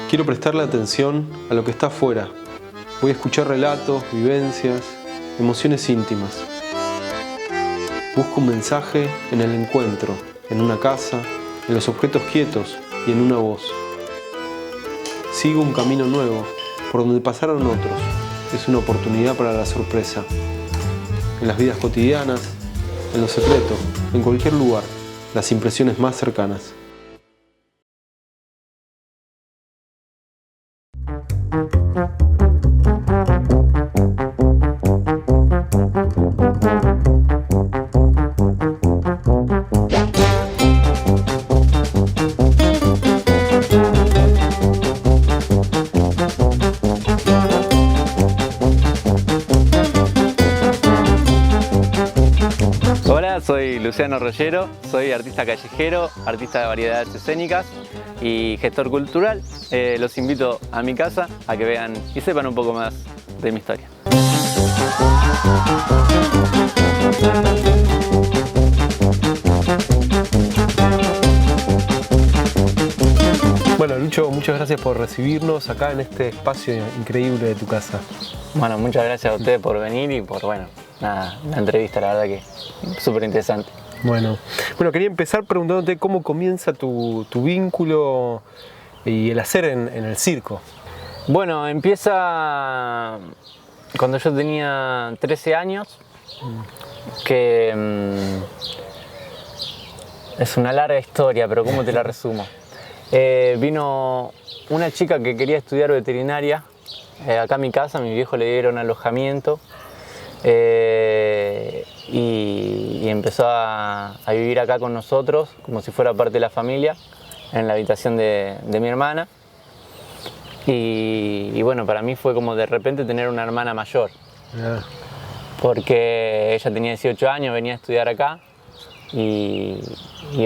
Quiero prestarle atención a lo que está afuera. Voy a escuchar relatos, vivencias, emociones íntimas. Busco un mensaje en el encuentro, en una casa, en los objetos quietos y en una voz. Sigo un camino nuevo, por donde pasaron otros. Es una oportunidad para la sorpresa. En las vidas cotidianas, en lo secreto, en cualquier lugar, las impresiones más cercanas. Hola, soy Luciano Rollero, soy artista callejero, artista de variedades escénicas y gestor cultural. Los invito a mi casa a que vean y sepan un poco más de mi historia. Bueno, Lucho, muchas gracias por recibirnos acá en este espacio increíble de tu casa. Bueno, muchas gracias a ustedes por venir y por, la entrevista, la verdad que súper interesante. Bueno, quería empezar preguntándote cómo comienza tu vínculo y el hacer en el circo. Bueno, empieza cuando yo tenía 13 años, que es una larga historia, pero ¿cómo te la resumo? Vino una chica que quería estudiar veterinaria acá a mi casa, a mi viejo le dieron alojamiento y empezó a vivir acá con nosotros como si fuera parte de la familia en la habitación de mi hermana y bueno, para mí fue como de repente tener una hermana mayor porque ella tenía 18 años, venía a estudiar acá y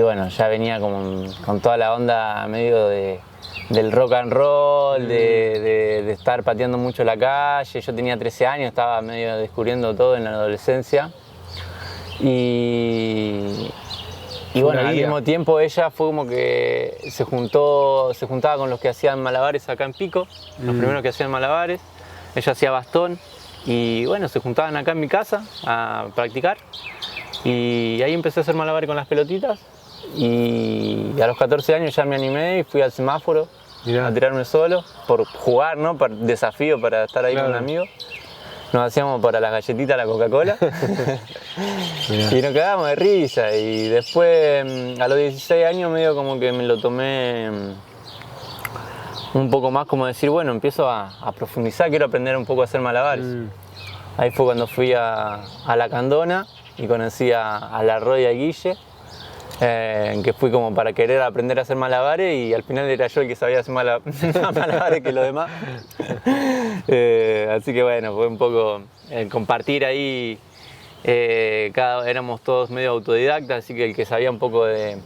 bueno, ya venía con toda la onda medio del rock and roll, de estar pateando mucho la calle. Yo tenía 13 años, estaba medio descubriendo todo en la adolescencia. Y bueno, al mismo tiempo ella fue como que se juntaba con los que hacían malabares acá en Pico, los primeros que hacían malabares. Ella hacía bastón y bueno, se juntaban acá en mi casa a practicar. Y ahí empecé a hacer malabares con las pelotitas y a los 14 años ya me animé y fui al semáforo a tirarme solo por jugar, ¿no? Por desafío, para estar ahí con un amigo. Nos hacíamos para las galletitas la Coca-Cola y nos quedábamos de risa y después a los 16 años medio como que me lo tomé un poco más como decir, bueno, empiezo a profundizar, quiero aprender un poco a hacer malabares. Ahí fue cuando fui a La Candona y conocí a la Roy y a Guille, que fui como para querer aprender a hacer malabares y al final era yo el que sabía hacer más malabares que los demás. Así que bueno, fue un poco compartir ahí, éramos todos medio autodidactas, así que el que sabía un poco de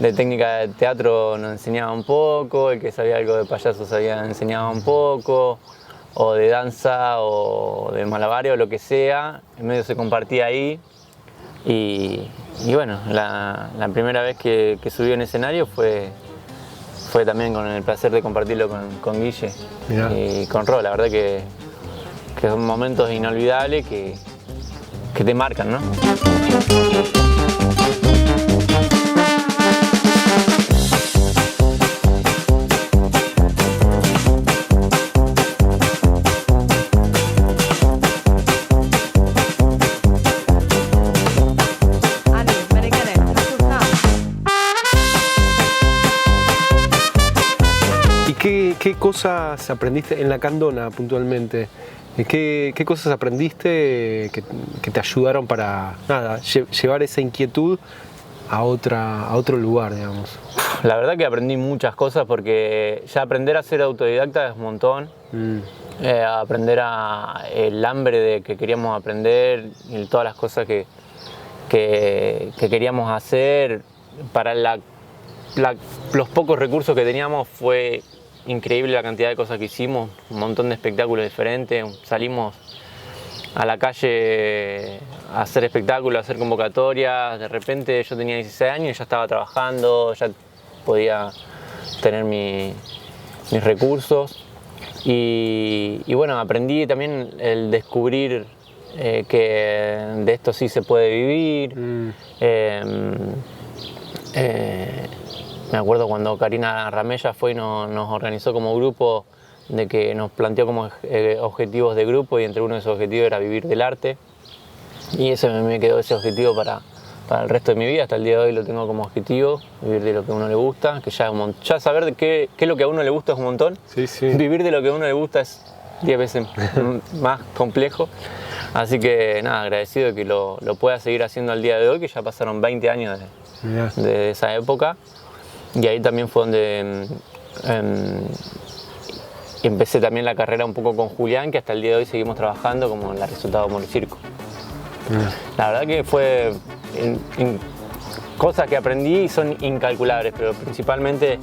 técnica de teatro nos enseñaba un poco, el que sabía algo de payaso enseñaba un poco, o de danza o de malabares o lo que sea, en medio se compartía ahí. Y bueno, la primera vez que subí en escenario fue también con el placer de compartirlo con Guille y con Ro. La verdad que son momentos inolvidables que te marcan, ¿no? ¿Qué cosas aprendiste en La Candona puntualmente? ¿Qué cosas aprendiste que te ayudaron para llevar esa inquietud a otro lugar, digamos? La verdad que aprendí muchas cosas porque ya aprender a ser autodidacta es un montón. Aprender el hambre de que queríamos aprender y todas las cosas que queríamos hacer para los pocos recursos que teníamos. Fue increíble la cantidad de cosas que hicimos, un montón de espectáculos diferentes. Salimos a la calle a hacer espectáculos, a hacer convocatorias. De repente yo tenía 16 años y ya estaba trabajando, ya podía tener mi mis recursos. Y bueno, aprendí también el descubrir que de esto sí se puede vivir. Me acuerdo cuando Karina Ramella fue y nos organizó como grupo, de que nos planteó como objetivos de grupo, y entre uno de esos objetivos era vivir del arte. Y ese me quedó ese objetivo para el resto de mi vida. Hasta el día de hoy lo tengo como objetivo, vivir de lo que a uno le gusta, que ya saber de qué es lo que a uno le gusta es un montón. Sí, sí. Vivir de lo que a uno le gusta es 10 veces más complejo. Así que nada, agradecido de que lo pueda seguir haciendo al día de hoy, que ya pasaron 20 años de esa época. Y ahí también fue donde empecé también la carrera un poco con Julián, que hasta el día de hoy seguimos trabajando como en la Resultado Humor y Circo. La verdad que fue cosas que aprendí y son incalculables, pero principalmente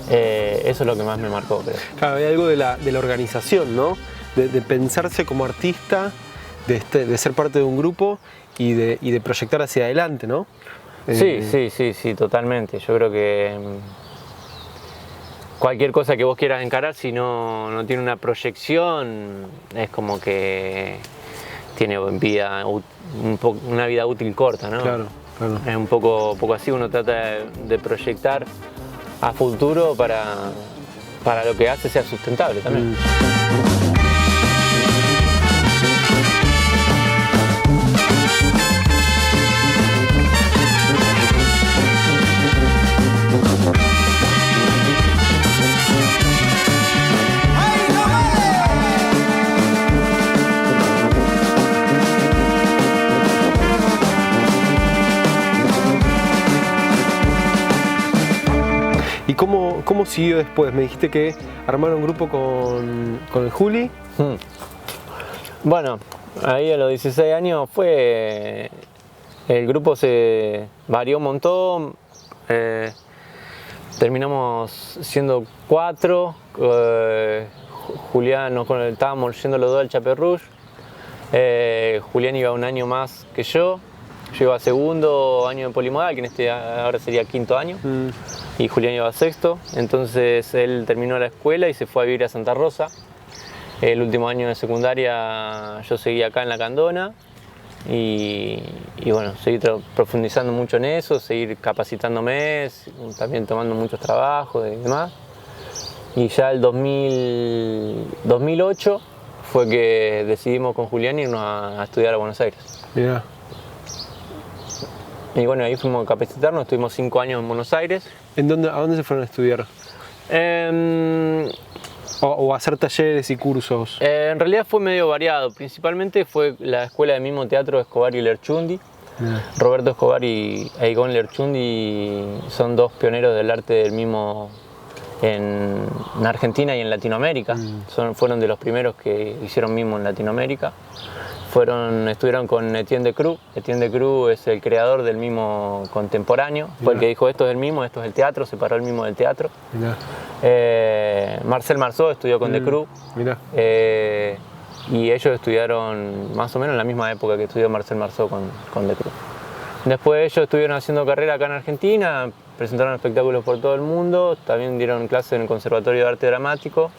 eso es lo que más me marcó, creo. Claro, hay algo de la organización, ¿no? De pensarse como artista, de ser parte de un grupo y de proyectar hacia adelante, ¿no? Sí, totalmente. Yo creo que cualquier cosa que vos quieras encarar, si no tiene una proyección, es como que tiene una vida útil corta, ¿no? Claro. Es un poco así, uno trata de proyectar a futuro para lo que hace sea sustentable también. ¿Y cómo siguió después? Me dijiste que armaron un grupo con el Juli. Bueno, ahí a los 16 años el grupo se varió un montón. Terminamos siendo 4. Julián, estábamos yendo los dos al Chaperrouge. Julián iba un año más que yo. Yo iba a segundo año de polimodal, que ahora sería quinto año. Y Julián iba a sexto. Entonces él terminó la escuela y se fue a vivir a Santa Rosa. El último año de secundaria yo seguí acá en La Candona. Y bueno, seguí profundizando mucho en eso, seguir capacitándome, también tomando muchos trabajos y demás. Y ya el 2008 fue que decidimos con Julián irnos a estudiar a Buenos Aires. Mirá. Y bueno, ahí fuimos a capacitarnos, estuvimos 5 años en Buenos Aires. ¿A dónde se fueron a estudiar? O hacer talleres y cursos. En realidad fue medio variado, principalmente fue la escuela de mimo teatro de Escobar y Lerchundi. Roberto Escobar y Egon Lerchundi son dos pioneros del arte del mimo en Argentina y en Latinoamérica. Fueron de los primeros que hicieron mimo en Latinoamérica. Estuvieron con Etienne Decroux. Etienne Decroux es el creador del mimo contemporáneo. Fue el que dijo: esto es el mimo, esto es el teatro, separó el mimo del teatro. Marcel Marceau estudió con Decroux. Y ellos estudiaron más o menos en la misma época que estudió Marcel Marceau con Decroux. Después ellos estuvieron haciendo carrera acá en Argentina, presentaron espectáculos por todo el mundo, también dieron clases en el Conservatorio de Arte Dramático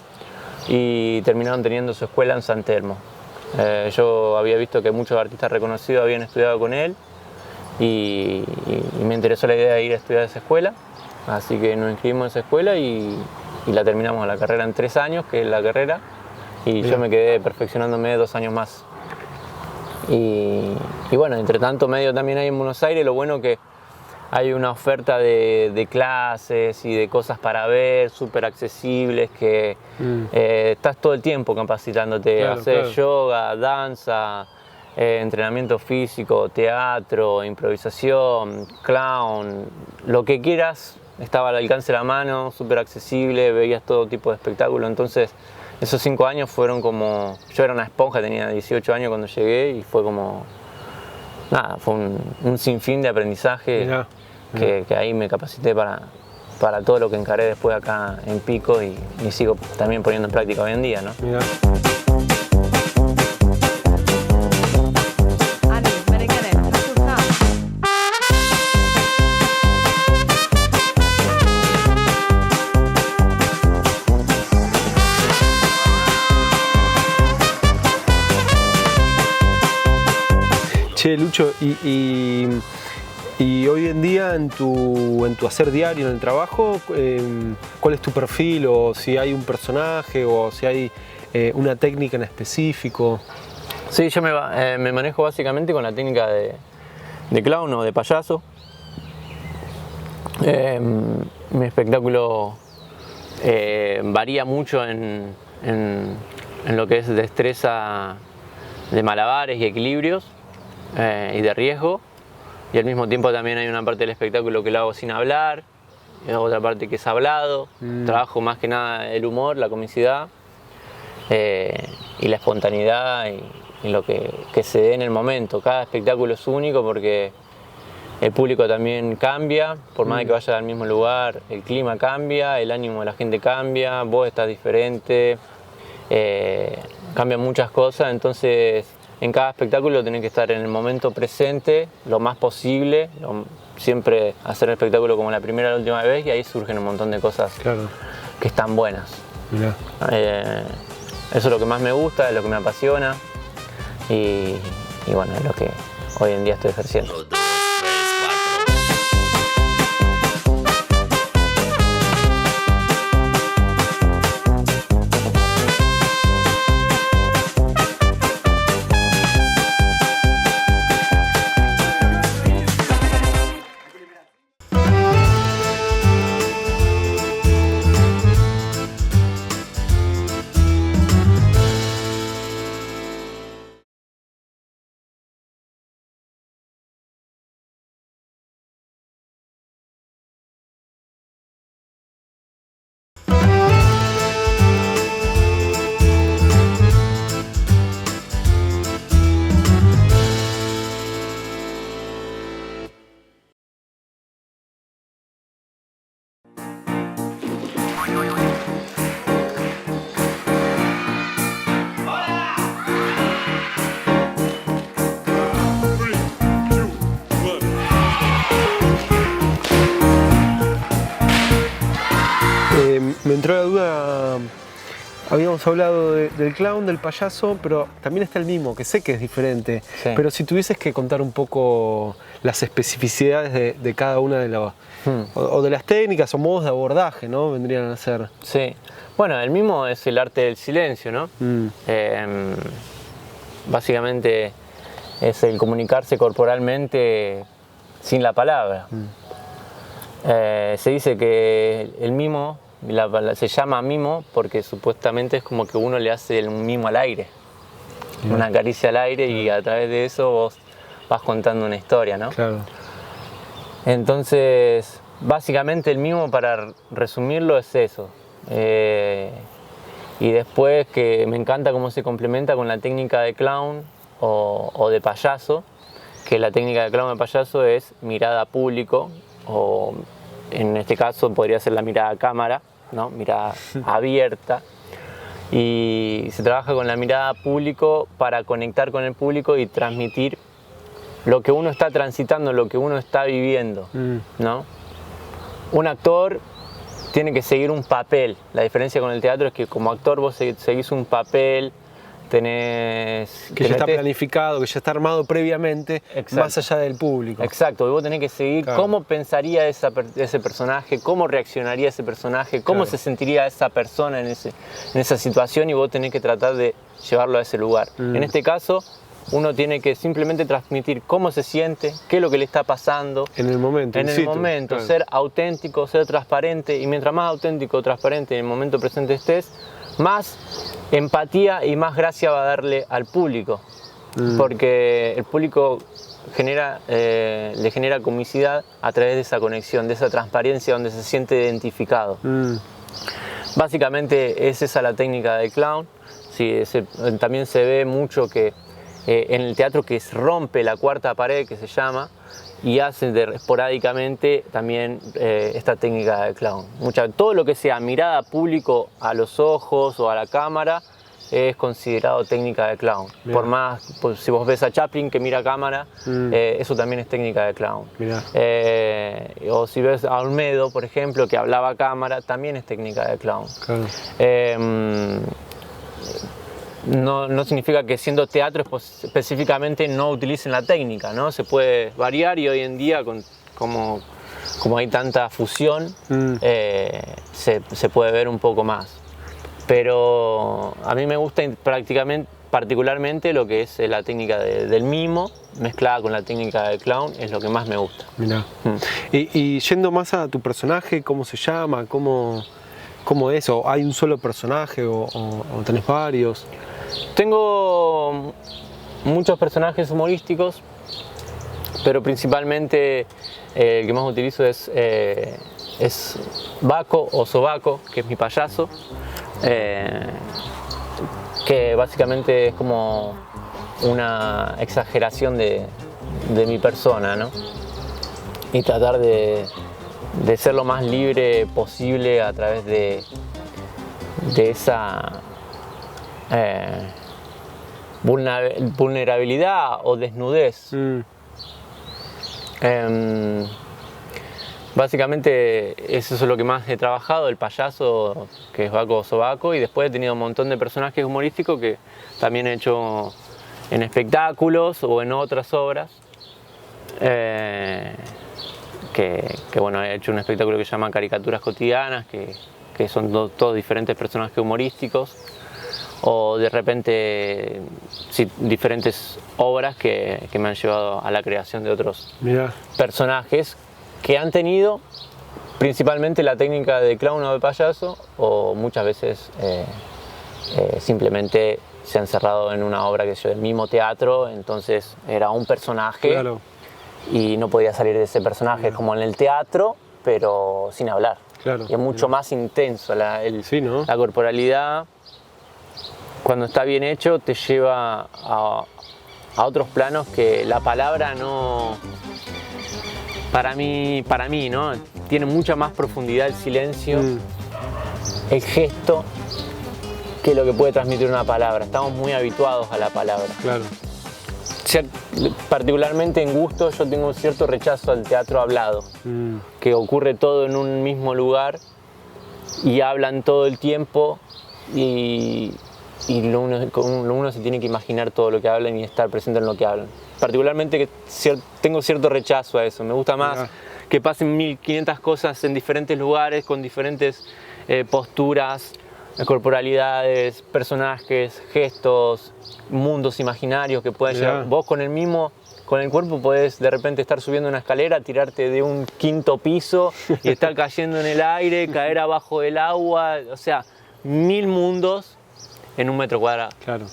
y terminaron teniendo su escuela en San Telmo. Yo había visto que muchos artistas reconocidos habían estudiado con él y me interesó la idea de ir a estudiar a esa escuela, así que nos inscribimos en esa escuela y la terminamos la carrera en 3 años, que es la carrera, y yo me quedé perfeccionándome 2 años más. Y bueno, entre tanto medio también hay en Buenos Aires, lo bueno que hay una oferta de clases y de cosas para ver, súper accesibles, que estás todo el tiempo capacitándote, hacer yoga, danza, entrenamiento físico, teatro, improvisación, clown, lo que quieras, estaba al alcance de la mano, súper accesible, veías todo tipo de espectáculo. Entonces esos 5 años fueron como, yo era una esponja, tenía 18 años cuando llegué y fue como, nada, fue un sinfín de aprendizaje. Que ahí me capacité para todo lo que encaré después acá en Pico y sigo también poniendo en práctica hoy en día, ¿no? Che, Lucho, y hoy en día en tu hacer diario, en el trabajo, ¿cuál es tu perfil? O si hay un personaje, o si hay una técnica en específico. Sí, yo me manejo básicamente con la técnica de clown o de payaso. Mi espectáculo varía mucho en lo que es destreza de malabares y equilibrios y de riesgo, y al mismo tiempo también hay una parte del espectáculo que lo hago sin hablar, y otra parte que es hablado. Trabajo más que nada el humor, la comicidad y la espontaneidad y lo que se dé en el momento. Cada espectáculo es único porque el público también cambia, por más de que vaya al mismo lugar, el clima cambia, el ánimo de la gente cambia, vos estás diferente, cambian muchas cosas, entonces en cada espectáculo tenés que estar en el momento presente lo más posible, siempre hacer el espectáculo como la primera o la última vez, y ahí surgen un montón de cosas que están buenas. Eso es lo que más me gusta, es lo que me apasiona y bueno, es lo que hoy en día estoy ejerciendo. Me entró la duda, habíamos hablado del clown, del payaso, pero también está el mimo, que sé que es diferente. Sí. Pero si tuvieses que contar un poco las especificidades de cada una de las, o de las técnicas o modos de abordaje, ¿no? Vendrían a ser. Sí. Bueno, el mimo es el arte del silencio, ¿no? Básicamente es el comunicarse corporalmente sin la palabra. Se dice que el mimo se llama mimo porque supuestamente es como que uno le hace un mimo al aire, una caricia al aire, y a través de eso vos vas contando una historia, ¿no? Claro. Entonces, básicamente el mimo, para resumirlo, es eso. Y después, que me encanta cómo se complementa con la técnica de clown o de payaso, que la técnica de clown o de payaso es mirada a público, o en este caso podría ser la mirada a cámara, ¿no? Mirada abierta, y se trabaja con la mirada a público para conectar con el público y transmitir lo que uno está transitando, lo que uno está viviendo, ¿no? Un actor tiene que seguir un papel. La diferencia con el teatro es que como actor vos seguís un papel, que ya está planificado, que ya está armado previamente. Exacto. Más allá del público. Exacto, y vos tenés que seguir cómo pensaría ese personaje, cómo reaccionaría ese personaje, cómo se sentiría esa persona en esa situación, y vos tenés que tratar de llevarlo a ese lugar. En este caso, uno tiene que simplemente transmitir cómo se siente, qué es lo que le está pasando. En el momento. En el momento, ser auténtico, ser transparente, y mientras más auténtico o transparente en el momento presente estés, más empatía y más gracia va a darle al público, porque el público le genera comicidad a través de esa conexión, de esa transparencia donde se siente identificado. Básicamente es esa la técnica del clown. Sí, también se ve mucho que en el teatro que rompe la cuarta pared, que se llama, y hacen esporádicamente también esta técnica de clown. Todo lo que sea mirada a público, a los ojos o a la cámara, es considerado técnica de clown. Mirá. Por más, si vos ves a Chaplin que mira a cámara, eso también es técnica de clown. O si ves a Olmedo, por ejemplo, que hablaba a cámara, también es técnica de clown. Claro. no significa que siendo teatro específicamente no utilicen la técnica, ¿no? Se puede variar y hoy en día como hay tanta fusión, se puede ver un poco más. Pero a mí me gusta particularmente lo que es la técnica del mimo mezclada con la técnica del clown, es lo que más me gusta. Mirá. Y yendo más a tu personaje, ¿cómo se llama? ¿Cómo es? ¿O hay un solo personaje o tenés varios? Tengo muchos personajes humorísticos, pero principalmente el que más utilizo es Baco o Sobaco, que es mi payaso, que básicamente es como una exageración de mi persona, ¿no? Y tratar de ser lo más libre posible a través de esa vulnerabilidad o desnudez. Básicamente eso es lo que más he trabajado, el payaso, que es Baco Sobaco, y después he tenido un montón de personajes humorísticos que también he hecho en espectáculos o en otras obras. Que bueno, he hecho un espectáculo que se llama Caricaturas Cotidianas, que son todos diferentes personajes humorísticos, o de repente sí, diferentes obras que me han llevado a la creación de otros personajes que han tenido principalmente la técnica de clown o de payaso, o muchas veces simplemente se han cerrado en una obra que es del mismo teatro, entonces era un personaje. Claro. Y no podía salir de ese personaje, como en el teatro, pero sin hablar. Claro, y es mucho más intenso la corporalidad. Cuando está bien hecho te lleva a otros planos que la palabra no... Para mí, ¿no? Tiene mucha más profundidad el silencio, el gesto, que lo que puede transmitir una palabra. Estamos muy habituados a la palabra. Claro. Particularmente en gusto yo tengo un cierto rechazo al teatro hablado, que ocurre todo en un mismo lugar y hablan todo el tiempo y uno se tiene que imaginar todo lo que hablan y estar presente en lo que hablan. Particularmente tengo cierto rechazo a eso, me gusta más que pasen 1500 cosas en diferentes lugares, con diferentes posturas, corporalidades, personajes, gestos, mundos imaginarios que puedes llegar. Vos con el cuerpo podés de repente estar subiendo una escalera, tirarte de un 5º piso y estar cayendo en el aire, caer abajo del agua, o sea, 1000 mundos en 1 metro cuadrado. Claro.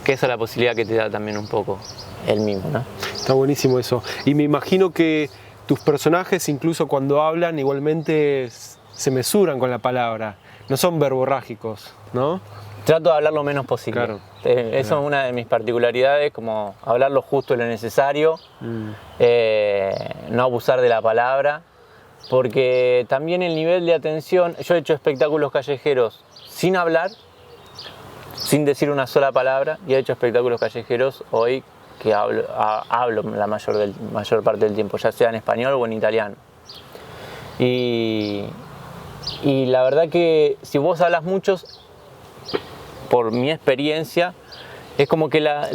Que esa es la posibilidad que te da también un poco el mimo, ¿no? Está buenísimo eso. Y me imagino que tus personajes, incluso cuando hablan, igualmente se mesuran con la palabra. No son verborrágicos, ¿no? Trato de hablar lo menos posible. Claro. Eso es una de mis particularidades, como hablar lo justo y lo necesario, no abusar de la palabra, porque también el nivel de atención... Yo he hecho espectáculos callejeros sin hablar, sin decir una sola palabra, y he hecho espectáculos callejeros hoy que hablo la mayor parte del tiempo, ya sea en español o en italiano. Y la verdad que si vos hablas mucho, por mi experiencia, es como que la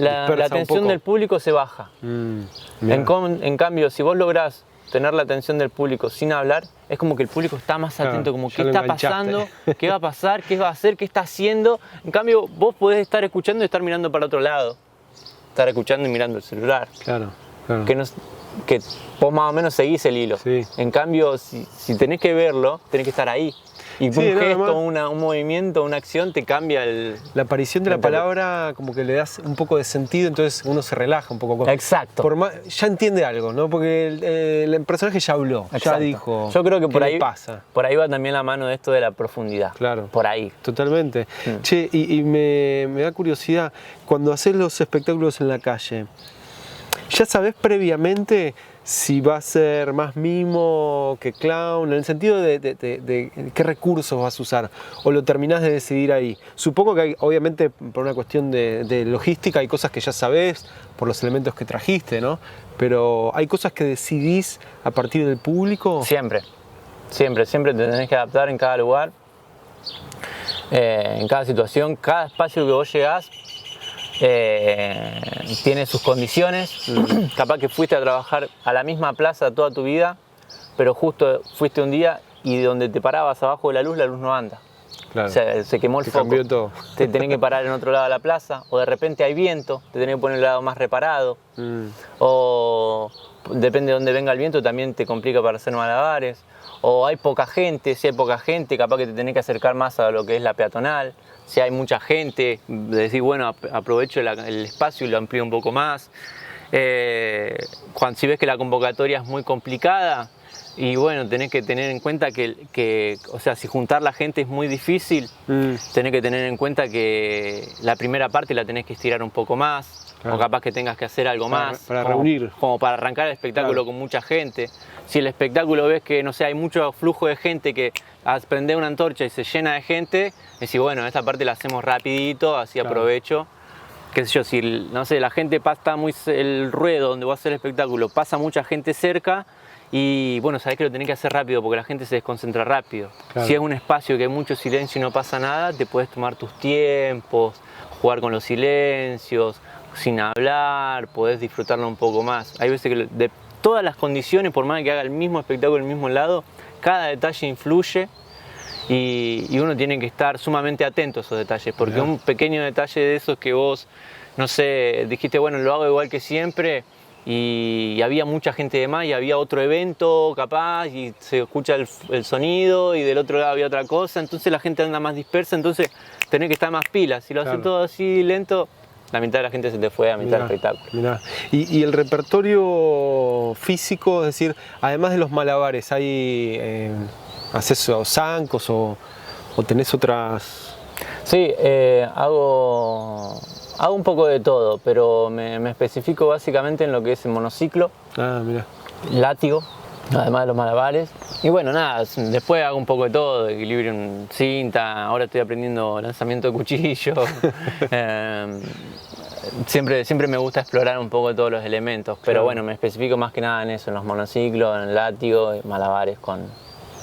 atención del público se baja. En cambio, si vos lográs tener la atención del público sin hablar, es como que el público está más atento, como qué está pasando, qué va a pasar, qué va a hacer, qué está haciendo. En cambio, vos podés estar escuchando y estar mirando para otro lado. Estar escuchando y mirando el celular. Claro. Que vos más o menos seguís el hilo. Sí. En cambio, si tenés que verlo, tenés que estar ahí. Y un gesto, un movimiento, una acción te cambia la aparición de la palabra, como que le das un poco de sentido, entonces uno se relaja un poco. Exacto. Ya entiende algo, ¿no? Porque el personaje ya habló, ya dijo. Yo creo que por ahí va también la mano de esto de la profundidad. Claro. Por ahí. Totalmente. Che, y me da curiosidad, cuando haces los espectáculos en la calle, ¿ya sabés previamente si va a ser más mimo que clown, en el sentido de qué recursos vas a usar, o lo terminás de decidir ahí? Supongo que hay, obviamente por una cuestión de logística, hay cosas que ya sabés por los elementos que trajiste, ¿no? Pero ¿hay cosas que decidís a partir del público? Siempre te tenés que adaptar en cada lugar. en cada situación, cada espacio que vos llegás tiene sus condiciones. Capaz que fuiste a trabajar a la misma plaza toda tu vida, pero justo fuiste un día y donde te parabas abajo de la luz no anda. Claro. O sea, se quemó el foco. Cambió todo. Te tenés que parar en otro lado de la plaza, o de repente hay viento, te tenés que poner el lado más reparado. O depende de dónde venga el viento, también te complica para hacer malabares. O hay poca gente, si hay poca gente, capaz que te tenés que acercar más a lo que es la peatonal. Si hay mucha gente, decir, bueno, aprovecho el espacio y lo amplío un poco más. Si ves que la convocatoria es muy complicada, y bueno, tenés que tener en cuenta que o sea, si juntar la gente es muy difícil, tenés que tener en cuenta que la primera parte la tenés que estirar un poco más, claro. O capaz que tengas que hacer algo más. Para reunir. Como para arrancar el espectáculo, claro. Con mucha gente. Si el espectáculo ves que, no sé, hay mucho flujo de gente, que al prender una antorcha y se llena de gente, decís, bueno, esta parte la hacemos rapidito, así claro. Aprovecho. Qué sé yo, si, no sé, la gente pasa el ruedo donde va a hacer el espectáculo, pasa mucha gente cerca, y bueno, sabés que lo tenés que hacer rápido porque la gente se desconcentra rápido. Claro. Si es un espacio que hay mucho silencio y no pasa nada, te puedes tomar tus tiempos, jugar con los silencios, sin hablar, podés disfrutarlo un poco más. Hay veces que de todas las condiciones, por más que haga el mismo espectáculo en el mismo lado, cada detalle influye y uno tiene que estar sumamente atento a esos detalles, porque claro. Un pequeño detalle de esos que vos, no sé, dijiste, bueno, lo hago igual que siempre, y había mucha gente de más y había otro evento capaz y se escucha el sonido y del otro lado había otra cosa, entonces la gente anda más dispersa, entonces tenés que estar más pilas. Si lo claro. Haces todo así lento, la mitad de la gente se te fue a mitad del espectáculo. Mirá. Y el repertorio físico, es decir, además de los malabares, ¿haces zancos o tenés otras? Sí, hago un poco de todo, pero me especifico básicamente en lo que es el monociclo, mira. Látigo, además de los malabares. Y bueno, nada, después hago un poco de todo, equilibrio en cinta, ahora estoy aprendiendo lanzamiento de cuchillo. Siempre me gusta explorar un poco de todos los elementos, pero claro. Bueno, me especifico más que nada en eso, en los monociclos, en el látigo, malabares con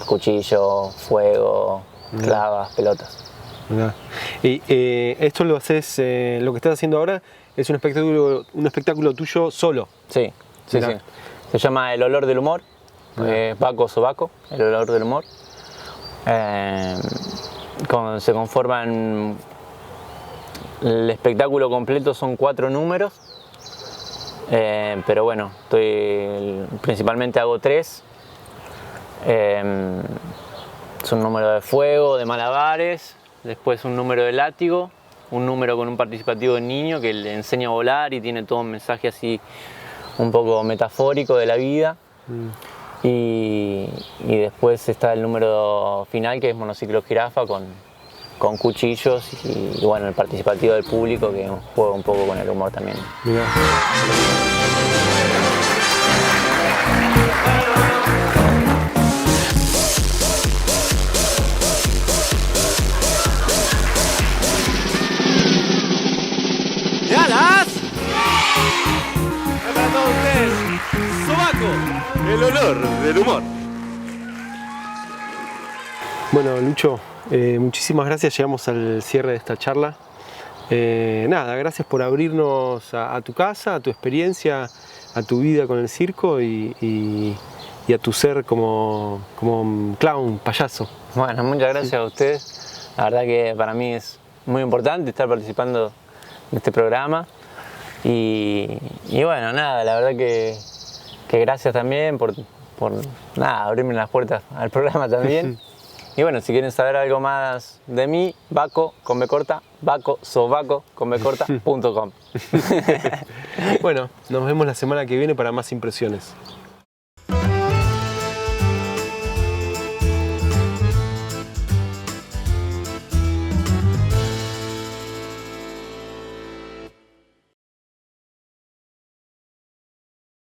cuchillo, fuego, clavas, pelotas. Y esto lo haces, lo que estás haciendo ahora es un espectáculo tuyo solo. Sí. Se llama El Olor del Humor, Baco Sobaco, El Olor del Humor. Se conforman, el espectáculo completo son 4 números, pero bueno, principalmente hago 3. Es un número de fuego, de malabares. Después un número de látigo, un número con un participativo de niño que le enseña a volar y tiene todo un mensaje así un poco metafórico de la vida. Y después está el número final que es monociclo jirafa con cuchillos y bueno, el participativo del público que juega un poco con el humor también. Mirá. El olor del humor. Bueno, Lucho, muchísimas gracias. Llegamos al cierre de esta charla. Nada, gracias por abrirnos a tu casa, a tu experiencia, a tu vida con el circo y a tu ser como clown, payaso. Bueno, muchas gracias a ustedes. La verdad que para mí es muy importante estar participando en este programa. Y bueno, nada, la verdad que gracias también por abrirme las puertas al programa también. Y bueno, si quieren saber algo más de mí, Baco, con B corta, Baco, Sobaco, con B corta, .com. Bueno, nos vemos la semana que viene para más impresiones.